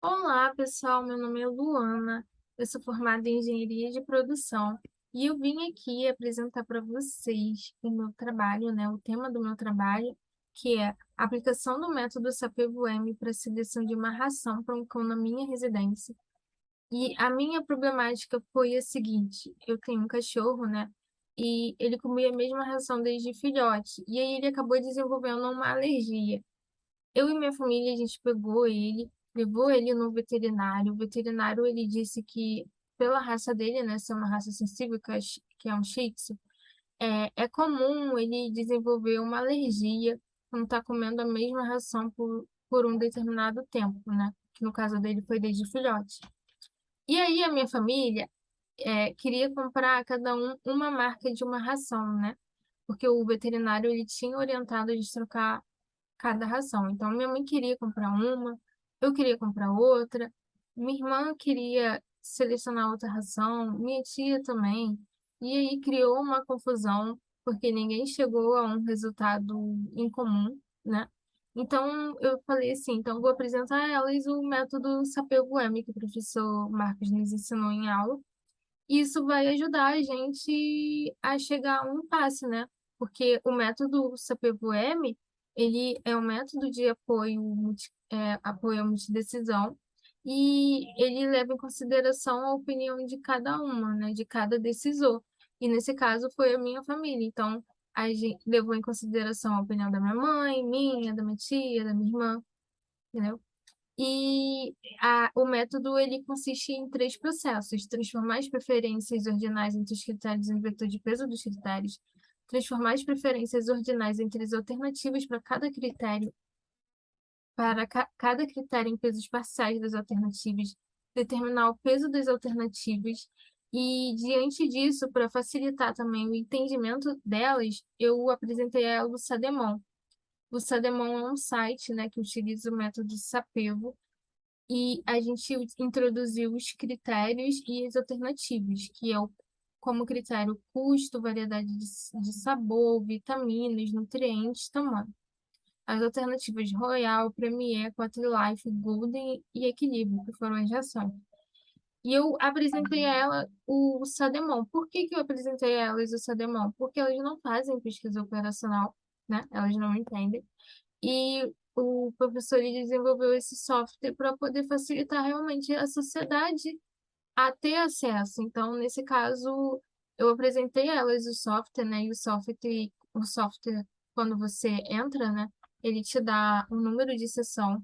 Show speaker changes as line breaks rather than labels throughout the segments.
Olá, pessoal. Meu nome é Luana. Eu sou formada em Engenharia de Produção e eu vim aqui apresentar para vocês o meu trabalho, né? O tema do meu trabalho, que é a aplicação do método SAPEVO-M para a seleção de uma ração para um cão na minha residência. E a minha problemática foi a seguinte: eu tenho um cachorro, né? E ele comia a mesma ração desde filhote. E aí ele acabou desenvolvendo uma alergia. Eu e minha família, a gente pegou ele, levou ele no veterinário. O veterinário, ele disse que, pela raça dele, né, ser uma raça sensível, que é um Shih Tzu, é comum ele desenvolver uma alergia quando está comendo a mesma ração por um determinado tempo, né? Que no caso dele foi desde filhote. E aí a minha família queria comprar cada um uma marca de uma ração, né? Porque o veterinário, ele tinha orientado a gente trocar cada ração. Então, minha mãe queria comprar uma, eu queria comprar outra, minha irmã queria selecionar outra ração, minha tia também. E aí criou uma confusão, porque ninguém chegou a um resultado em comum, né? Então, eu falei assim, então eu vou apresentar a elas o método Sapego-M, que o professor Marcos nos ensinou em aula. Isso vai ajudar a gente a chegar a um impasse, né? Porque o método SAPEVO-M, ele é um método de apoio à multidecisão, e ele leva em consideração a opinião de cada uma, né? De cada decisor. E nesse caso foi a minha família. Então, a gente levou em consideração a opinião da minha mãe, minha, da minha tia, da minha irmã, entendeu? E o método ele consiste em três processos: transformar as preferências ordinais entre os critérios em vetor de peso dos critérios, transformar as preferências ordinais entre as alternativas cada critério em pesos parciais das alternativas, determinar o peso das alternativas. E diante disso, para facilitar também o entendimento delas, eu apresentei a ela o SADEMON. O SADEMON é um site, né, que utiliza o método SAPEVO, e a gente introduziu os critérios e as alternativas, que é como critério custo, variedade de sabor, vitaminas, nutrientes, tamanho. As alternativas Royal, Premier, Quatrilife, Golden e Equilíbrio, que foram as rações. E eu apresentei a ela o Sademon. Por que que eu apresentei a elas o Sademon? Porque elas não fazem pesquisa operacional, né? Elas não entendem. E o professor ele desenvolveu esse software para poder facilitar realmente a sociedade a ter acesso. Então, nesse caso, eu apresentei a elas o software, né? E o software, quando você entra, né? Ele te dá um número de sessão,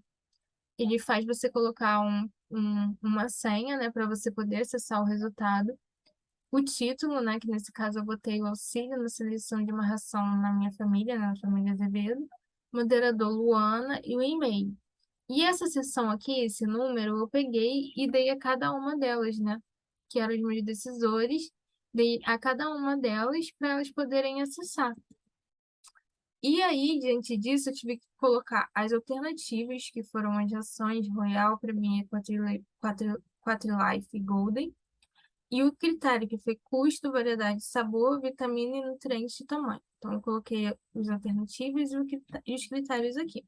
ele faz você colocar uma senha, né? Para você poder acessar o resultado. O título, né? Que nesse caso eu botei o auxílio na seleção de uma ração na minha família, né, na família Azevedo, moderador Luana e o e-mail. E essa sessão aqui, esse número, eu peguei e dei a cada uma delas, né? Que eram os meus decisores, dei a cada uma delas para elas poderem acessar. E aí, diante disso, eu tive que colocar as alternativas, que foram as ações Royal, Premier, Quatrilife e Golden, e o critério, que foi custo, variedade, sabor, vitamina e nutriente e tamanho. Então, eu coloquei as alternativas e os critérios aqui.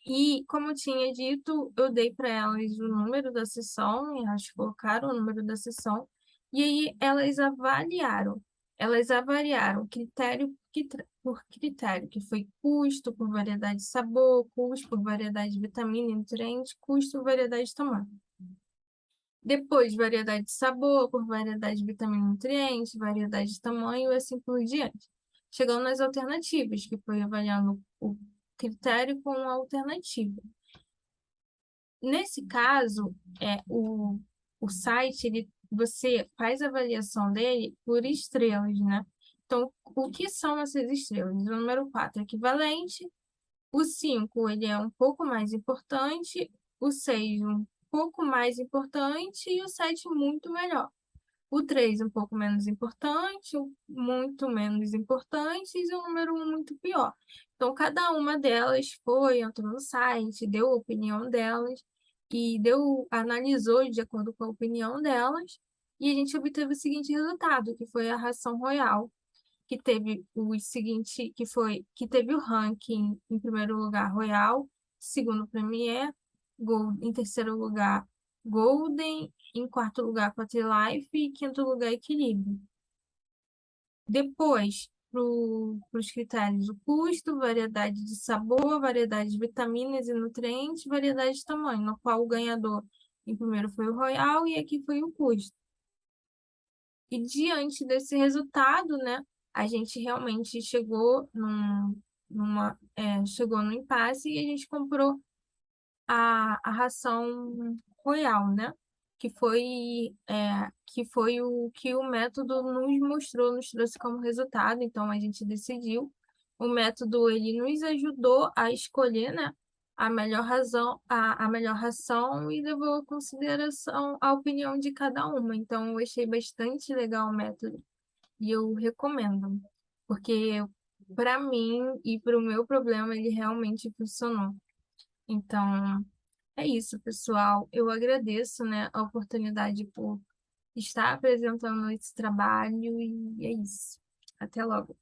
E, como eu tinha dito, eu dei para elas o número da sessão, e elas colocaram o número da sessão, e aí elas avaliaram. Elas avaliaram critério por critério, que foi custo por variedade de sabor, custo por variedade de vitamina e nutriente, custo por variedade de tamanho. Depois, variedade de sabor, por variedade de vitamina e nutrientes, variedade de tamanho e assim por diante. Chegando nas alternativas, que foi avaliando o critério com a alternativa. Nesse caso, o site, você faz a avaliação dele por estrelas, né? Então, o que são essas estrelas? O número 4 é equivalente, o 5 ele é um pouco mais importante, o 6 um pouco mais importante e o 7 muito melhor. O 3 um pouco menos importante, o muito menos importante e o número 1 muito pior. Então, cada uma delas entrou no site, deu a opinião delas e analisou de acordo com a opinião delas, e a gente obteve o seguinte resultado, que foi a ração Royal, que teve que teve o ranking em primeiro lugar Royal, segundo Premier, Gold, em terceiro lugar, Golden, em quarto lugar, Quaterlife e quinto lugar, Equilíbrio. Depois, para os critérios, o custo, variedade de sabor, variedade de vitaminas e nutrientes, variedade de tamanho, no qual o ganhador em primeiro foi o Royal e aqui foi o custo. E diante desse resultado, né, a gente realmente chegou chegou no impasse e a gente comprou a ração Royal, né? Que foi o que o método nos mostrou, nos trouxe como resultado. Então a gente decidiu. O método ele nos ajudou a escolher, né, a melhor ração e levou em consideração a opinião de cada uma. Então eu achei bastante legal o método e eu recomendo, porque para mim e para o meu problema ele realmente funcionou. Então, é isso, pessoal. Eu agradeço, né, a oportunidade por estar apresentando esse trabalho e é isso. Até logo.